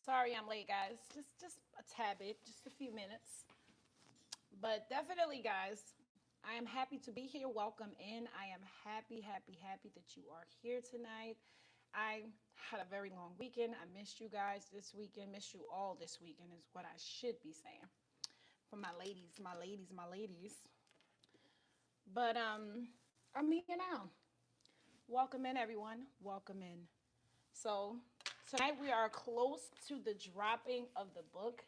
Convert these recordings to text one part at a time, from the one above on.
Sorry I'm late, guys. Just a tad bit, just a few minutes. But definitely, guys, I am happy to be here. Welcome in. I am happy, happy, happy that you are here tonight. I had a very long weekend. I missed you guys this weekend. Missed you all this weekend is what I should be saying. For my ladies, my ladies, my ladies. But I'm here now. Welcome in, everyone. Welcome in. So tonight we are close to the dropping of the book,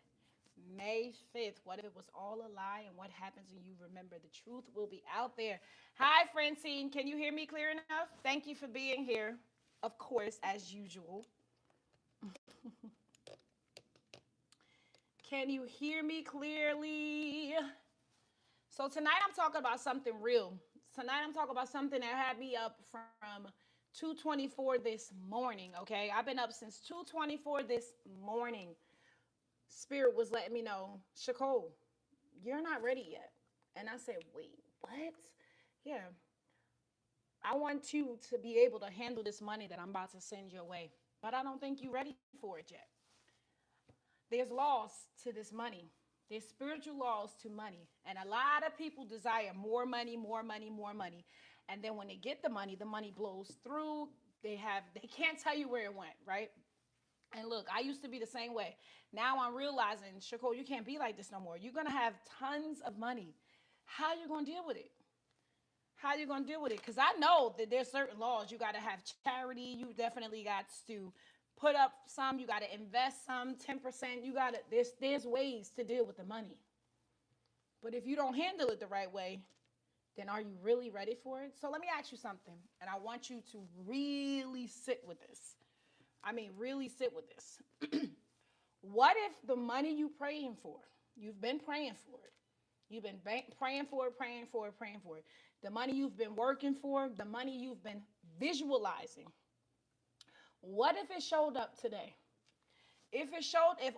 May 5th. What if it was all a lie? And what happens when you remember the truth will be out there? Hi, Francine. Can you hear me clear enough? Thank you for being here. Of course, as usual. Can you hear me clearly? So tonight I'm talking about something real. Tonight I'm talking about something that had me up from 2:24 this morning, okay? I've been up since 2:24 this morning. Spirit was letting me know, Shakole, you're not ready yet. And I said, wait, what? Yeah, I want you to be able to handle this money that I'm about to send your way. But I don't think you're ready for it yet. There's laws to this money. There's spiritual laws to money. And a lot of people desire more money, more money, more money. And then when they get the money blows through. They can't tell you where it went, right? And look, I used to be the same way. Now I'm realizing, Shako, you can't be like this no more. You're gonna have tons of money. How you gonna deal with it? How you gonna deal with it? Because I know that there's certain laws. You gotta have charity. You definitely got to put up some. You gotta invest some, 10%. You gotta there's ways to deal with the money. But if you don't handle it the right way, then are you really ready for it? So let me ask you something, and I want you to really sit with this. I mean, really sit with this. What if the money you praying for, you've been praying for it, you've been praying for it, praying for it, praying for it, the money you've been working for, the money you've been visualizing, what if it showed up today? If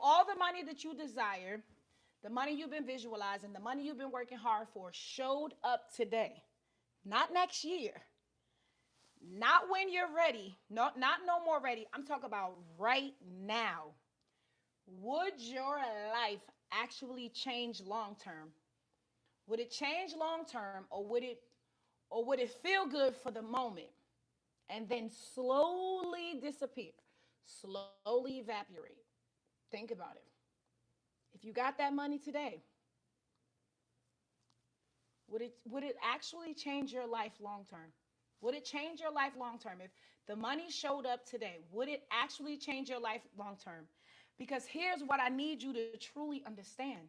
all the money that you desire, the money you've been visualizing, the money you've been working hard for showed up today, not next year, not when you're ready, not no more ready. I'm talking about right now. Would your life actually change long term? Would it change long term, or would it feel good for the moment and then slowly disappear, slowly evaporate? Think about it. If you got that money today, would it actually change your life long term? Would it change your life long term? If the money showed up today, would it actually change your life long term? Because here's what I need you to truly understand: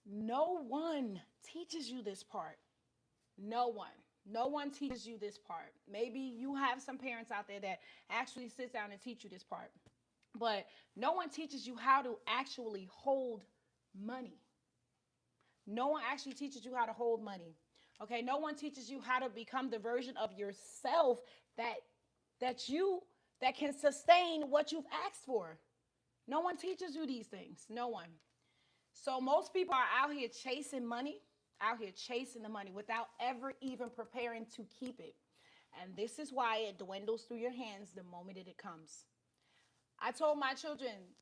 no one teaches you this part. No one. No one teaches you this part. Maybe you have some parents out there that actually sit down and teach you this part. But no one teaches you how to actually hold money. No one actually teaches you how to hold money. Okay, no one teaches you how to become the version of yourself that that you that can sustain what you've asked for. No one teaches you these things. No one. So most people are out here chasing money, out here chasing the money without ever even preparing to keep it. And this is why it dwindles through your hands the moment that it comes. I told my children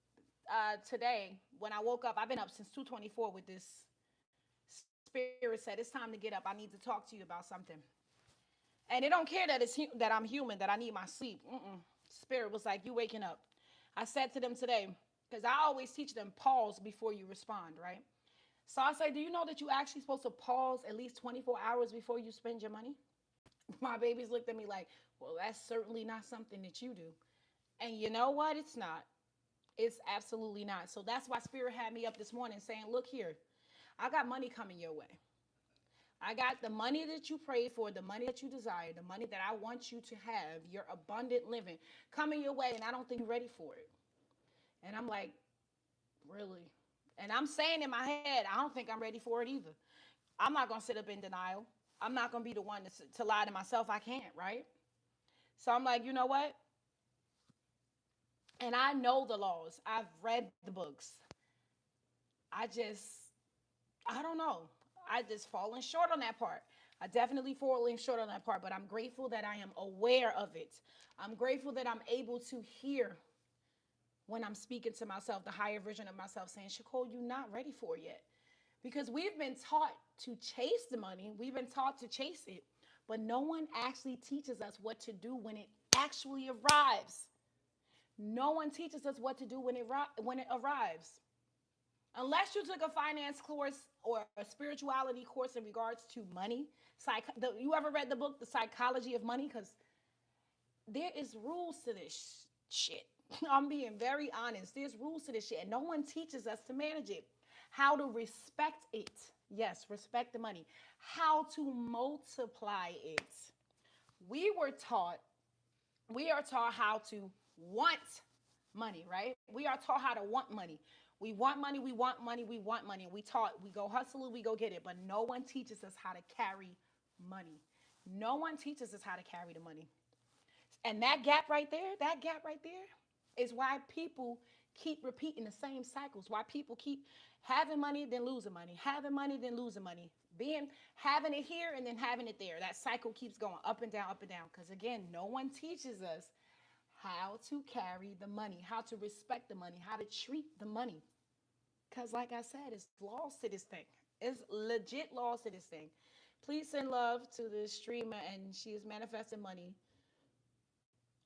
today when I woke up, I've been up since 2:24 with this. Spirit said it's time to get up. I need to talk to you about something. And it don't care that that I'm human, that I need my sleep. Spirit was like, you waking up. I said to them today, because I always teach them pause before you respond, right? So I say, do you know that you actually supposed to pause at least 24 hours before you spend your money? My babies looked at me like, well, that's certainly not something that you do. And you know what? It's not. It's absolutely not. So that's why Spirit had me up this morning saying, look here, I got money coming your way. I got the money that you prayed for, the money that you desire, the money that I want you to have, your abundant living coming your way, and I don't think you're ready for it. And I'm like, really? And I'm saying in my head, I don't think I'm ready for it either. I'm not going to sit up in denial. I'm not going to be the one to lie to myself. I can't, right? So I'm like, you know what? And I know the laws. I've read the books. I just, I don't know. I just fallen short on that part. I definitely falling short on that part, but I'm grateful that I am aware of it. I'm grateful that I'm able to hear when I'm speaking to myself, the higher version of myself, saying, Shakol, you're not ready for it yet. Because we've been taught to chase the money, we've been taught to chase it, but no one actually teaches us what to do when it actually arrives. No one teaches us what to do when it arrives. Unless you took a finance course or a spirituality course in regards to money, you ever read the book The Psychology of Money? Because there is rules to this shit. I'm being very honest. There's rules to this shit, and no one teaches us to manage it. How to respect it. Yes, respect the money. How to multiply it. We were taught, we are taught how to want money, right? We are taught how to want money. We want money, we want money, we want money. And we taught, we go hustle it, we go get it. But no one teaches us how to carry money. No one teaches us how to carry the money. And that gap right there is why people keep repeating the same cycles. Why people keep having money, then losing money, having money, then losing money, having it here and then having it there. That cycle keeps going up and down, up and down. Because again, no one teaches us how to carry the money, how to respect the money, how to treat the money. Because, like I said, it's laws to this thing. It's legit laws to this thing. Please send love to the streamer, and she is manifesting money.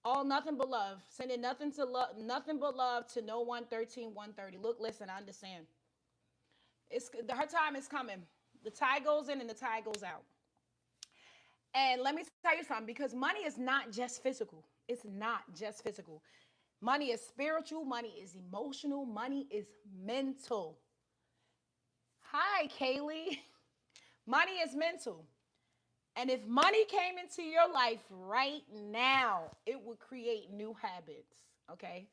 All nothing but love. Sending nothing but love to no one 13 130. Look, listen, I understand. Her time is coming. The tide goes in and the tide goes out. And let me tell you something, because money is not just physical. It's not just physical. Money is spiritual, money is emotional, money is mental. Hi, Kaylee. Money is mental. And if money came into your life right now, it would create new habits, okay?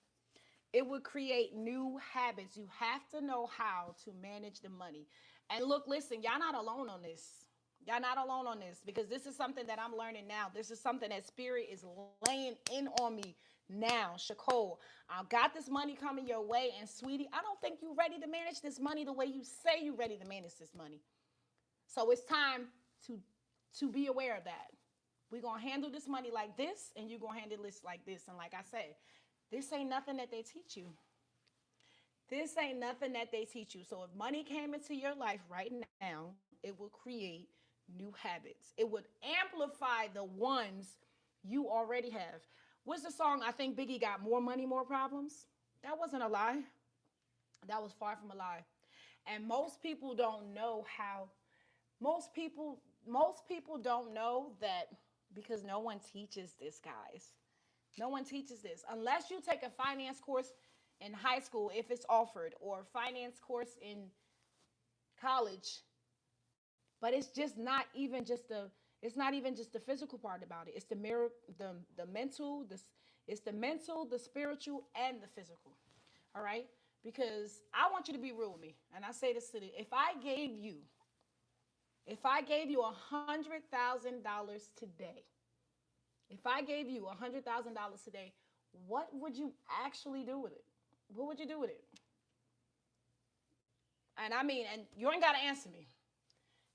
It would create new habits. You have to know how to manage the money. And look, listen, y'all not alone on this. Y'all not alone on this, because this is something that I'm learning now. This is something that Spirit is laying in on me now. Shakol, I got this money coming your way, and sweetie, I don't think you're ready to manage this money the way you say you're ready to manage this money. So it's time to be aware of that. We're going to handle this money like this, and you're going to handle this like this. And like I said, this ain't nothing that they teach you. This ain't nothing that they teach you. So if money came into your life right now, it will create new habits. It would amplify the ones you already have. What's the song? I think Biggie got more money, more problems. That wasn't a lie. That was far from a lie. And most people don't know how. Most people don't know that, because no one teaches this, guys. No one teaches this. Unless you take a finance course in high school, if it's offered, or a finance course in college. But it's just not even just the physical part about it. It's the mirror, the mental, it's the mental, the spiritual, and the physical. All right? Because I want you to be real with me. And I say this to you. If I gave you $100,000 today, if I gave you $100,000 today, what would you actually do with it? What would you do with it? And I mean, and you ain't got to answer me.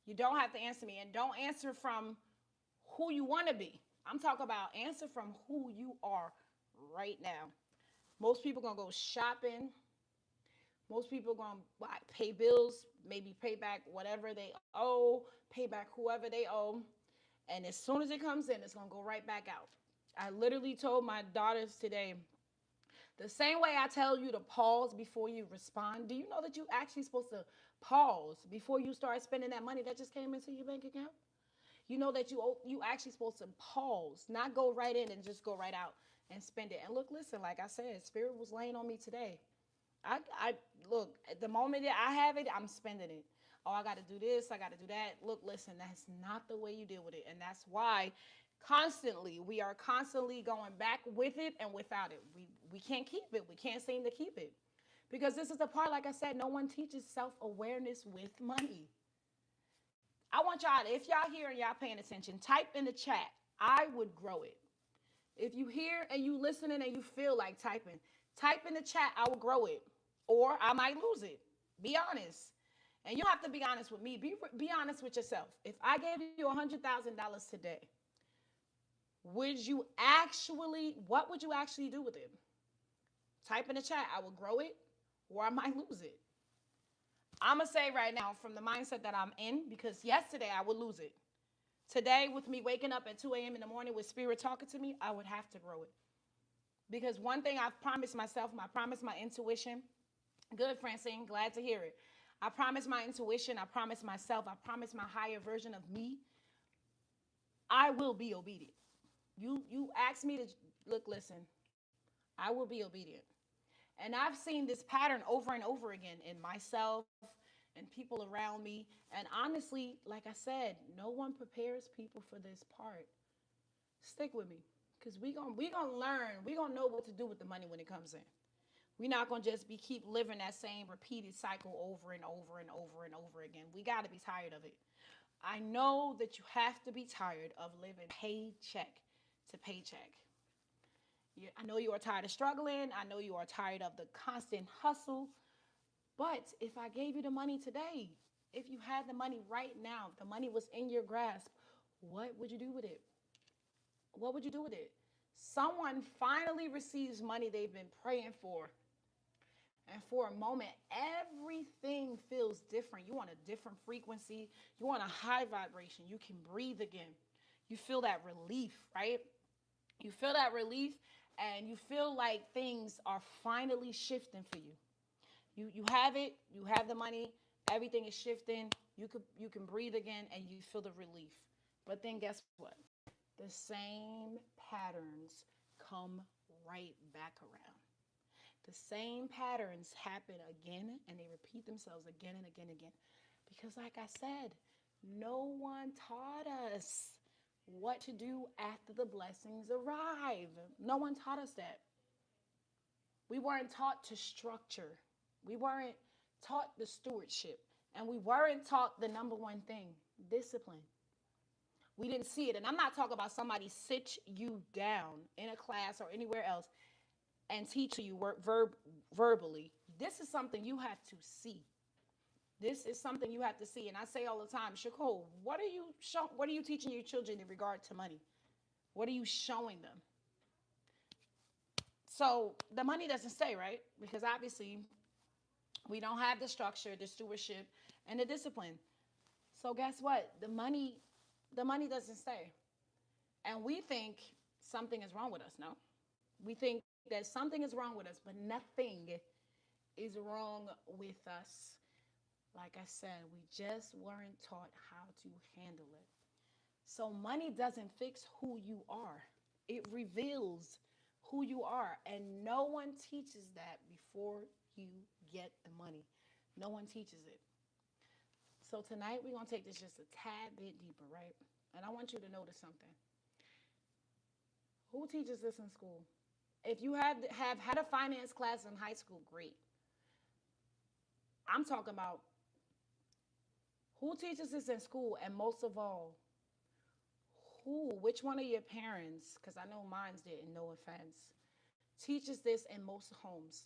You don't have to answer me. And don't answer from who you want to be. I'm talking about answer from who you are right now. Most people going to go shopping. Most people going to pay bills, maybe pay back whatever they owe, pay back whoever they owe. And as soon as it comes in, it's going to go right back out. I literally told my daughters today, the same way I tell you to pause before you respond, do you know that you actually supposed to pause before you start spending that money that just came into your bank account? You know that you actually supposed to pause, not go right in and just go right out and spend it. And look, listen, like I said, Spirit was laying on me today. I look, at the moment that I have it, I'm spending it. Oh, I got to do this, I got to do that. Look, listen, that's not the way you deal with it. And that's why we are constantly going back with it and without it. We can't keep it. We can't seem to keep it. Because this is the part, like I said, no one teaches self-awareness with money. I want y'all, if y'all here and y'all paying attention, type in the chat, I would grow it. If you hear and you listening and you feel like typing, type in the chat, I will grow it. Or I might lose it. Be honest. And you don't have to be honest with me. Be honest with yourself. If I gave you $100,000 today, what would you actually do with it? Type in the chat, I will grow it or I might lose it. I'm going to say right now from the mindset that I'm in, because yesterday I would lose it. Today, with me waking up at 2 a.m. in the morning with spirit talking to me, I would have to grow it. Because one thing I've promised myself, I promised my intuition. Good, Francine, glad to hear it. I promised my intuition, I promised myself, I promised my higher version of me, I will be obedient. You ask me to look, listen, I will be obedient. And I've seen this pattern over and over again in myself and people around me. And honestly, like I said, no one prepares people for this part. Stick with me. Because we gonna learn. We gonna know what to do with the money when it comes in. We're not gonna just be keep living that same repeated cycle over and over and over and over again. We gotta be tired of it. I know that you have to be tired of living paycheck to paycheck. I know you are tired of struggling. I know you are tired of the constant hustle. But if I gave you the money today, if you had the money right now, if the money was in your grasp, what would you do with it? What would you do with it? Someone finally receives money they've been praying for. And for a moment, everything feels different. You want a different frequency. You want a high vibration. You can breathe again. You feel that relief, right? You feel that relief and you feel like things are finally shifting for you. You have it, you have the money, everything is shifting. You can breathe again and you feel the relief. But then guess what? The same patterns come right back around. The same patterns happen again and they repeat themselves again and again and again. Because, like I said, no one taught us what to do after the blessings arrive. No one taught us that. We weren't taught to structure, we weren't taught the stewardship, and we weren't taught the number one thing, discipline. We didn't see it. And I'm not talking about somebody sit you down in a class or anywhere else and teach you verbally. This is something you have to see. This is something you have to see. And I say all the time, Shakol, what are you teaching your children in regard to money? What are you showing them? So the money doesn't stay, right? Because obviously we don't have the structure, the stewardship, and the discipline. So guess what? The money doesn't stay. And we think something is wrong with us, no? We think that something is wrong with us, but nothing is wrong with us. Like I said, we just weren't taught how to handle it. So money doesn't fix who you are. It reveals who you are. And no one teaches that before you get the money. No one teaches it. So tonight we're going to take this just a tad bit deeper, right? And I want you to notice something. Who teaches this in school? If you have had a finance class in high school, great. I'm talking about who teaches this in school, and most of all, which one of your parents, because I know mine's didn't, no offense, teaches this in most homes?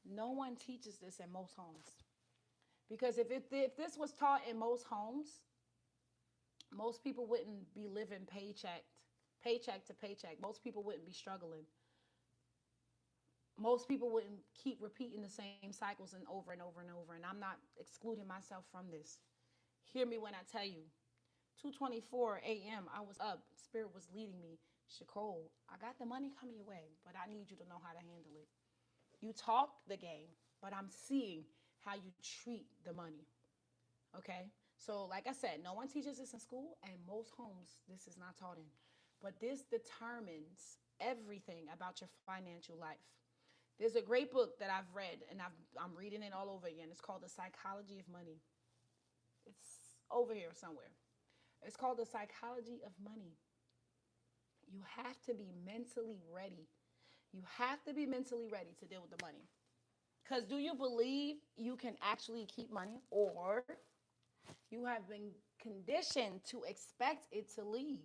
No one teaches this in most homes. Because if this was taught in most homes, most people wouldn't be living paycheck to paycheck. Most people wouldn't be struggling. Most people wouldn't keep repeating the same cycles and over and over and over. And I'm not excluding myself from this. Hear me when I tell you, 2:24 a.m. I was up. Spirit was leading me. Shakol, I got the money coming your way, but I need you to know how to handle it. You talk the game, but I'm seeing how you treat the money. Okay? So, like I said, no one teaches this in school, and most homes this is not taught in. But this determines everything about your financial life. There's a great book that I've read, and I'm reading it all over again. It's called The Psychology of Money. It's over here somewhere. It's called The Psychology of Money. You have to be mentally ready. You have to be mentally ready to deal with the money. Because do you believe you can actually keep money, or you have been conditioned to expect it to leave?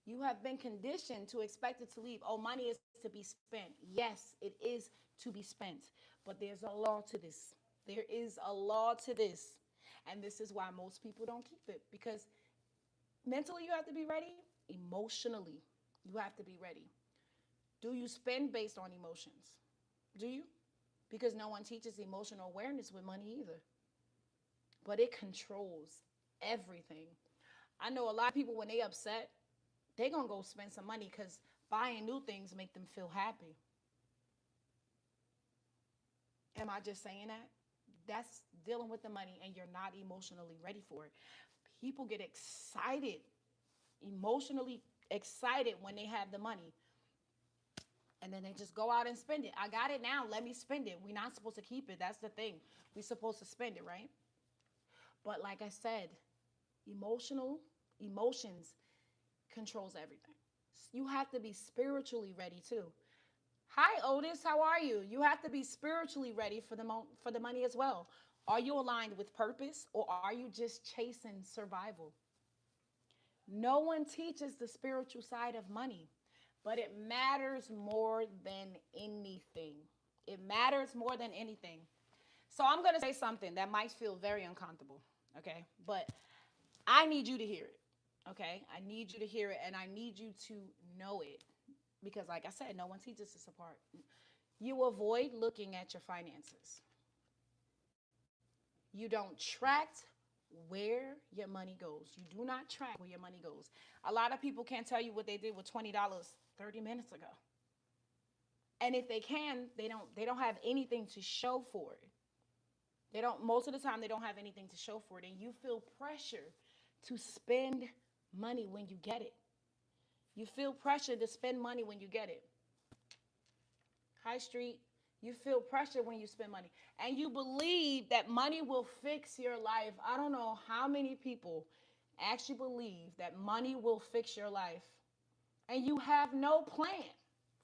You have been conditioned to expect it to leave. Oh, money is to be spent. Yes, it is to be spent. But there's a law to this. There is a law to this. And this is why most people don't keep it. Because mentally, you have to be ready. Emotionally, you have to be ready. Do you spend based on emotions? Do you? Because no one teaches emotional awareness with money either. But it controls everything. I know a lot of people when they upset, they gonna go spend some money because buying new things make them feel happy. Am I just saying that? That's dealing with the money and you're not emotionally ready for it. People get excited, emotionally excited when they have the money. And then they just go out and spend it. I got it now. Let me spend it. We're not supposed to keep it. That's the thing. We're supposed to spend it, right? But like I said, emotions controls everything. You have to be spiritually ready too. Hi Otis, how are you? You have to be spiritually ready for the money as well. Are you aligned with purpose or are you just chasing survival? No one teaches the spiritual side of money, but it matters more than anything. It matters more than anything. So I'm going to say something that might feel very uncomfortable, okay? But I need you to hear it, okay? I need you to hear it and I need you to know it because, like I said, no one teaches this apart. You avoid looking at your finances. You don't track where your money goes. You do not track where your money goes. A lot of people can't tell you what they did with $20 30 minutes ago. And if they can, they don't have anything to show for it. They don't most of the time they don't have anything to show for it and you feel pressure to spend money when you get it. You feel pressure to spend money when you get it. High Street, you feel pressure when you spend money. And you believe that money will fix your life. I don't know how many people actually believe that money will fix your life. And you have no plan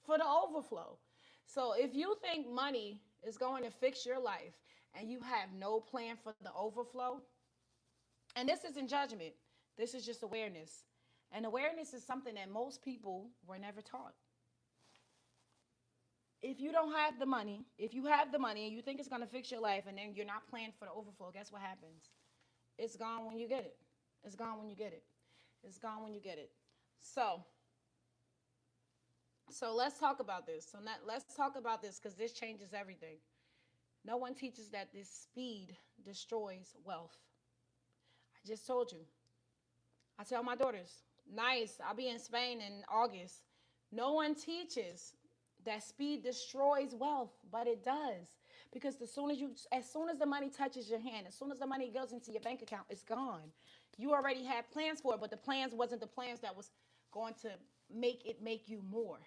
for the overflow. So if you think money is going to fix your life and you have no plan for the overflow, and this isn't judgment, this is just awareness. And awareness is something that most people were never taught. If you don't have the money, if you have the money and you think it's going to fix your life and then you're not planning for the overflow, guess what happens? It's gone when you get it. It's gone when you get it. It's gone when you get it. So, so let's talk about this. Let's talk about this because this changes everything. No one teaches that this speed destroys wealth. I just told you. I tell my daughters, nice, I'll be in Spain in August. No one teaches that speed destroys wealth, but it does. Because as soon as the money touches your hand, as soon as the money goes into your bank account, it's gone. You already had plans for it, but the plans wasn't the plans that was going to make you more.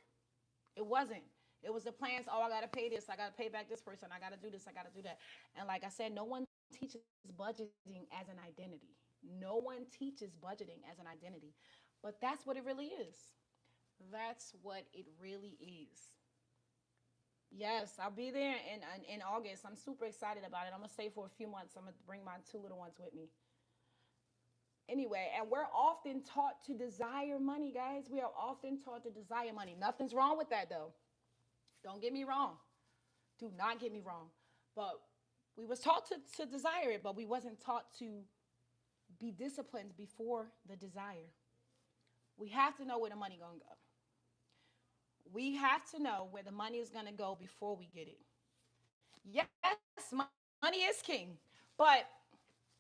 It wasn't. It was the plans, oh, I gotta pay this, I gotta pay back this person, I gotta do this, I gotta do that. And like I said, no one teaches budgeting as an identity. No one teaches budgeting as an identity. But that's what it really is. That's what it really is. Yes, I'll be there in August. I'm super excited about it. I'm gonna stay for a few months. I'm gonna bring my two little ones with me. Anyway, and we're often taught to desire money, guys. We are often taught to desire money. Nothing's wrong with that though. Don't get me wrong. Do not get me wrong. But we was taught to desire it, but we wasn't taught to be disciplined before the desire. We have to know where the money gonna go. We have to know where the money is gonna go before we get it. Yes, money is king, but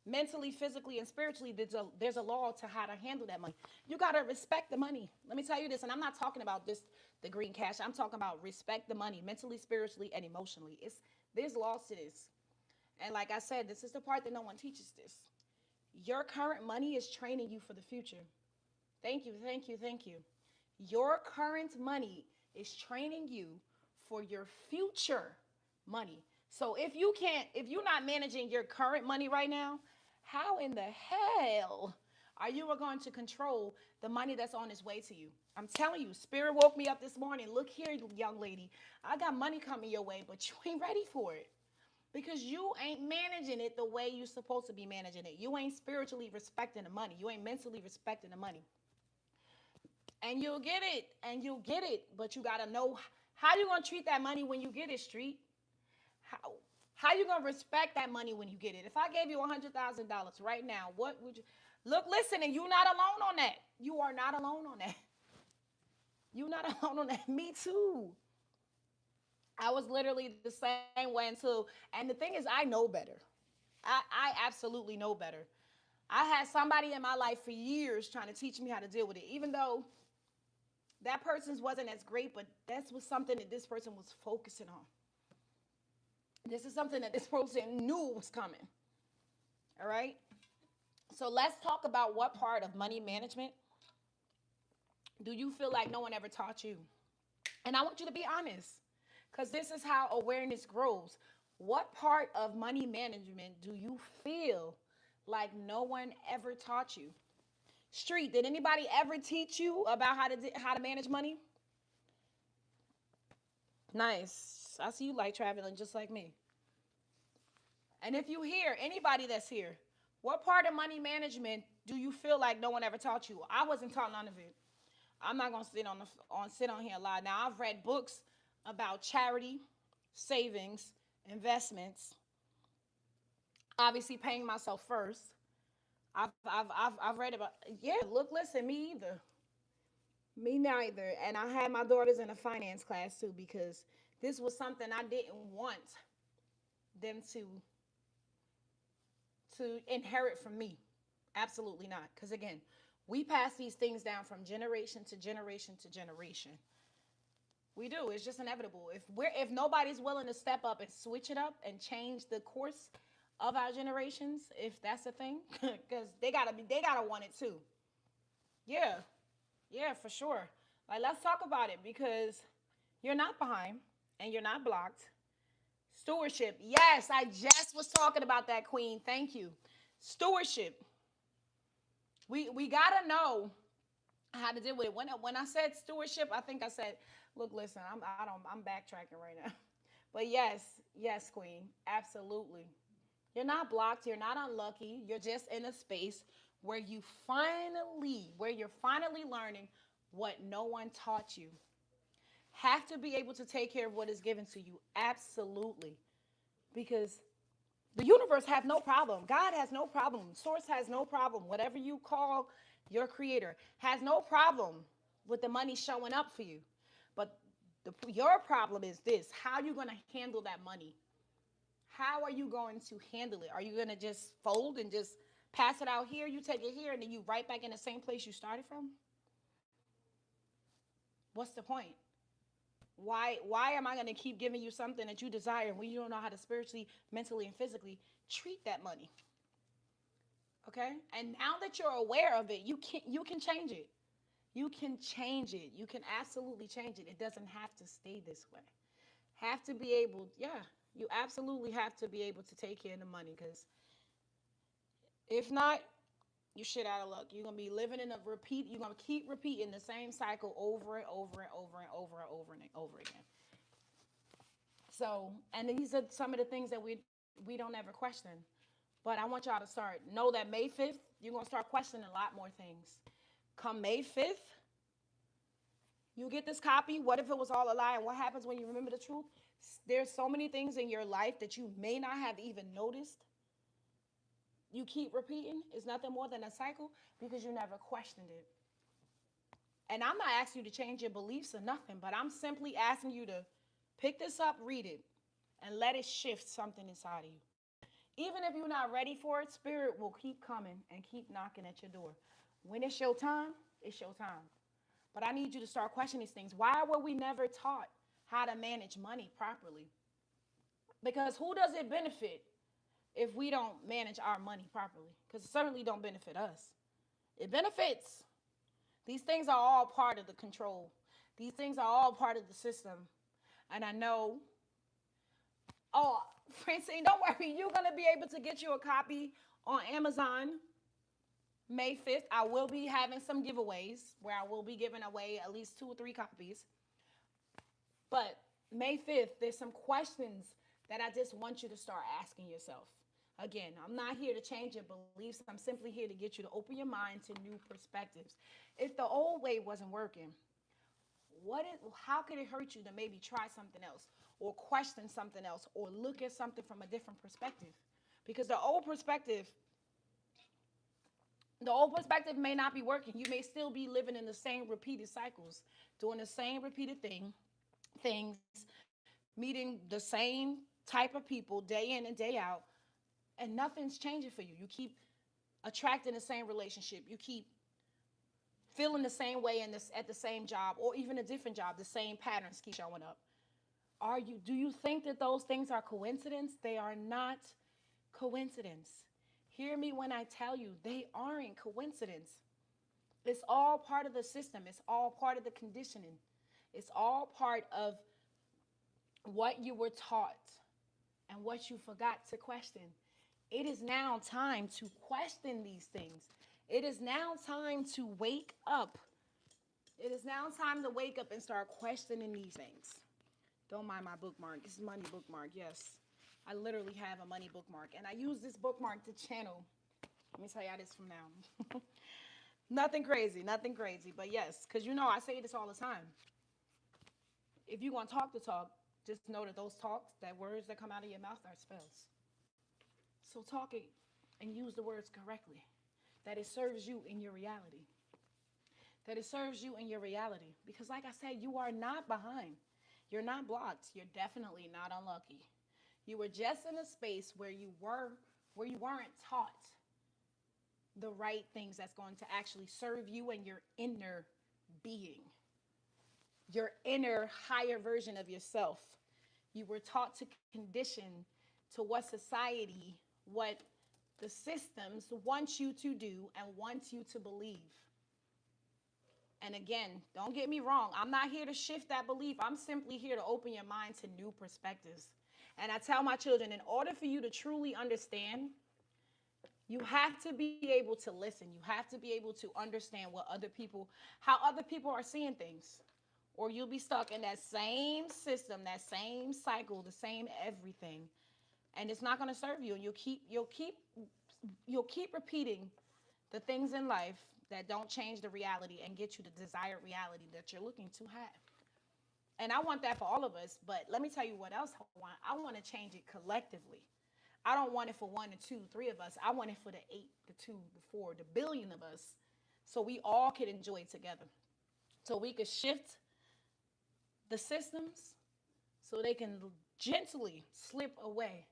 mentally, physically, and spiritually, there's a law to how to handle that money. You gotta respect the money. Let me tell you this, and I'm not talking about this the green cash. I'm talking about respect the money, mentally, spiritually, and emotionally. There's laws to this, and like I said, this is the part that no one teaches this. Your current money is training you for the future. Thank you, thank you, thank you. Your current money is training you for your future money. So if you're not managing your current money right now, how in the hell are you going to control the money that's on its way to you? I'm telling you, Spirit woke me up this morning. Look here, young lady. I got money coming your way, but you ain't ready for it because you ain't managing it the way you're supposed to be managing it. You ain't spiritually respecting the money. You ain't mentally respecting the money. And you'll get it, and you'll get it, but you got to know how you going to treat that money when you get it, street. How how you going to respect that money when you get it? If I gave you $100,000 right now, what would you look, listen, and you're not alone on that. You are not alone on that. You not alone on that. Me too. I was literally the same way until, and the thing is, I know better. I absolutely know better. I had somebody in my life for years trying to teach me how to deal with it, even though that person's wasn't as great, but this was something that this person was focusing on. This is something that this person knew was coming. All right. So let's talk about what part of money management do you feel like no one ever taught you? And I want you to be honest because this is how awareness grows. What part of money management do you feel like no one ever taught you? Street, did anybody ever teach you about how to manage money? Nice. I see you like traveling just like me. And if you hear anybody that's here, what part of money management do you feel like no one ever taught you? I wasn't taught none of it. I'm not gonna sit on here a lot. Now I've read books about charity, savings, investments. Obviously, paying myself first. I've read about, yeah. Look, listen, me either. Me neither. And I had my daughters in a finance class too because this was something I didn't want them to inherit from me. Absolutely not. Because again, we pass these things down from generation to generation to generation. We do. It's just inevitable. If nobody's willing to step up and switch it up and change the course of our generations, if that's a thing, because they gotta want it too. Yeah, yeah, for sure. Like let's talk about it because you're not behind and you're not blocked. Stewardship. Yes, I just was talking about that, Queen. Thank you. Stewardship. We gotta know how to deal with it. When I said stewardship, I think I said, look, listen, I'm backtracking right now. But yes, yes, Queen, absolutely. You're not blocked. You're not unlucky. You're just in a space where you're finally learning what no one taught you. Have to be able to take care of what is given to you. Absolutely. Because the universe has no problem. God has no problem. Source has no problem. Whatever you call your creator has no problem with the money showing up for you. But your problem is this: how are you going to handle that money? How are you going to handle it? Are you going to just fold and just pass it out here? You take it here and then you right back in the same place you started from? What's the point? Why am I going to keep giving you something that you desire when you don't know how to spiritually, mentally, and physically treat that money? Okay? And now that you're aware of it, you can change it. You can change it. You can absolutely change it. It doesn't have to stay this way. Have to be able, yeah, you absolutely have to be able to take care of the money because if not, you shit out of luck. You're gonna be living in a repeat. You're gonna keep repeating the same cycle over and over and over and over and over and over again. So, and these are some of the things that we don't ever question. But I want y'all to start know that May 5th, you're gonna start questioning a lot more things. Come May 5th, you get this copy. What if it was all a lie? And what happens when you remember the truth? There's so many things in your life that you may not have even noticed. You keep repeating. It's nothing more than a cycle because you never questioned it. And I'm not asking you to change your beliefs or nothing, but I'm simply asking you to pick this up, read it, and let it shift something inside of you. Even if you're not ready for it, spirit will keep coming and keep knocking at your door. When it's your time, it's your time. But I need you to start questioning these things. Why were we never taught how to manage money properly? Because who does it benefit if we don't manage our money properly? Because it certainly don't benefit us. It benefits. These things are all part of the control. These things are all part of the system. And I know, oh, Francine, don't worry. You're going to be able to get you a copy on Amazon May 5th. I will be having some giveaways where I will be giving away at least 2 or 3 copies. But May 5th, there's some questions that I just want you to start asking yourself. Again, I'm not here to change your beliefs. I'm simply here to get you to open your mind to new perspectives. If the old way wasn't working, how could it hurt you to maybe try something else or question something else or look at something from a different perspective? Because the old perspective The old perspective may not be working. You may still be living in the same repeated cycles, doing the same repeated things, meeting the same type of people day in and day out, and nothing's changing for you. You keep attracting the same relationship. You keep feeling the same way in this at the same job or even a different job. The same patterns keep showing up. Do you think that those things are coincidence? They are not coincidence. Hear me when I tell you, they aren't coincidence. It's all part of the system. It's all part of the conditioning. It's all part of what you were taught and what you forgot to question. It is now time to question these things. It is now time to wake up. It is now time to wake up and start questioning these things. Don't mind my bookmark. This is money bookmark. Yes. I literally have a money bookmark. And I use this bookmark to channel. Let me tell y'all this from now. Nothing crazy. Nothing crazy. But yes, because you know I say this all the time. If you're going to talk the talk, just know that those talks, that words that come out of your mouth are spells. So talk it and use the words correctly. That it serves you in your reality. That it serves you in your reality. Because like I said, you are not behind. You're not blocked. You're definitely not unlucky. You were just in a space where you weren't taught the right things that's going to actually serve you and your inner being. Your inner higher version of yourself. You were taught to condition to what society, what the systems want you to do and want you to believe. And again, don't get me wrong. I'm not here to shift that belief. I'm simply here to open your mind to new perspectives. And I tell my children, in order for you to truly understand, you have to be able to listen. You have to be able to understand how other people are seeing things. Or you'll be stuck in that same system, that same cycle, the same everything. And it's not going to serve you. And you'll keep repeating the things in life that don't change the reality and get you the desired reality that you're looking to have. And I want that for all of us. But let me tell you what else I want. I want to change it collectively. I don't want it for one or two, three of us. I want it for the 8, the 2, the 4, the billion of us. So we all could enjoy it together. So we could shift the systems so they can gently slip away.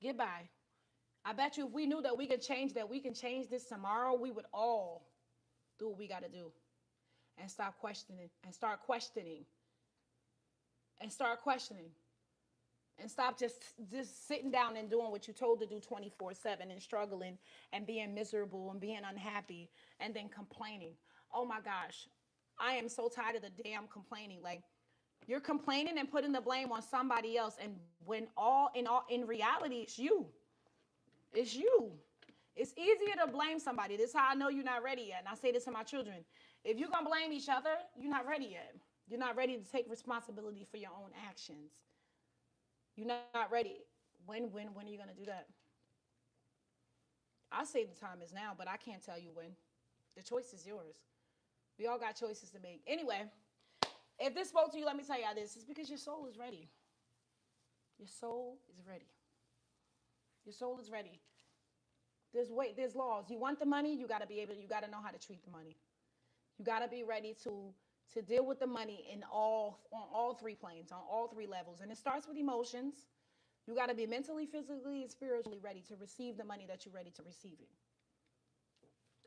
Goodbye. I bet you if we knew that we can change this tomorrow, we would all do what we got to do and stop questioning and start questioning and start questioning and stop just sitting down and doing what you're told to do 24/7 and struggling and being miserable and being unhappy and then complaining. Oh my gosh, I am so tired of the damn complaining. Like, you're complaining and putting the blame on somebody else, and when in reality, it's you. It's you. It's easier to blame somebody. This is how I know you're not ready yet. And I say this to my children. If you're going to blame each other, you're not ready yet. You're not ready to take responsibility for your own actions. You're not ready. When are you going to do that? I say the time is now, but I can't tell you when. The choice is yours. We all got choices to make. Anyway, if this spoke to you, let me tell you this. It's because your soul is ready. Your soul is ready. Your soul is ready. There's laws. You want the money, you got to know how to treat the money. You got to be ready to deal with the money on all three planes, on all three levels. And it starts with emotions. You got to be mentally, physically, and spiritually ready to receive the money that you're ready to receive it.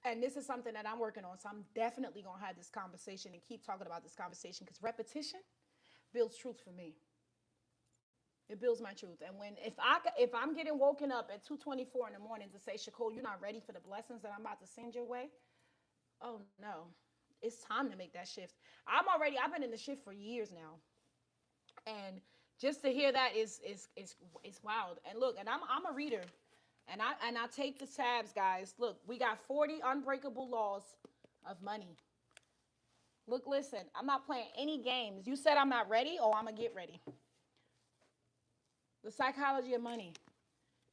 And this is something that I'm working on. So I'm definitely going to have this conversation and keep talking about this conversation, because repetition builds truth for me. It builds my truth. And if I'm getting woken up at 2:24 in the morning to say, Shakol, you're not ready for the blessings that I'm about to send your way. Oh no, it's time to make that shift. I've been in the shift for years now. And just to hear that is wild. And look, and I'm a reader. And I take the tabs, guys. Look, we got 40 unbreakable laws of money. Look, listen, I'm not playing any games. You said I'm not ready, oh, I'm gonna get ready. The psychology of money.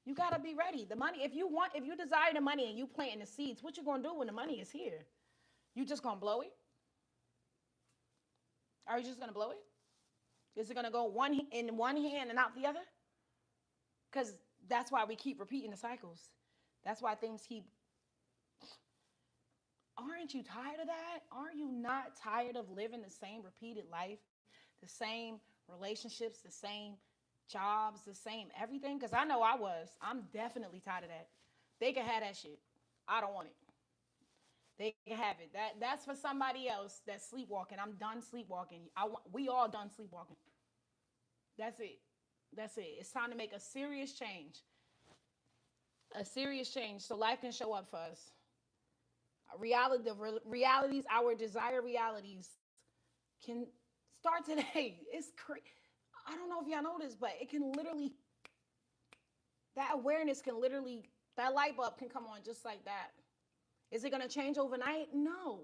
You gotta be ready. The money, if you desire the money and you planting the seeds, what you gonna do when the money is here? You just gonna blow it? Are you just gonna blow it? Is it gonna go in one hand and out the other? Because that's why we keep repeating the cycles. That's why things keep Aren't you tired of that? Aren't you not tired of living the same repeated life, the same relationships, the same jobs, the same everything? Because I know I was. I'm definitely tired of that. They can have that shit. I don't want it. They can have it. That's for somebody else that's sleepwalking. I'm done sleepwalking. We all done sleepwalking. That's it. That's it. It's time to make a serious change. A serious change so life can show up for us. Realities, our desired realities can start today. It's crazy. I don't know if y'all know this, but it can literally, that awareness can literally, that light bulb can come on just like that. Is it going to change overnight? No.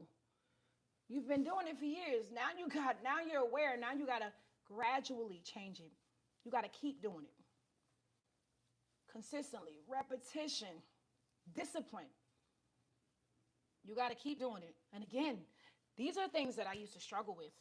You've been doing it for years. Now you're aware. Now you got to gradually change it. You got to keep doing it consistently, repetition, discipline. You got to keep doing it. And again, these are things that I used to struggle with.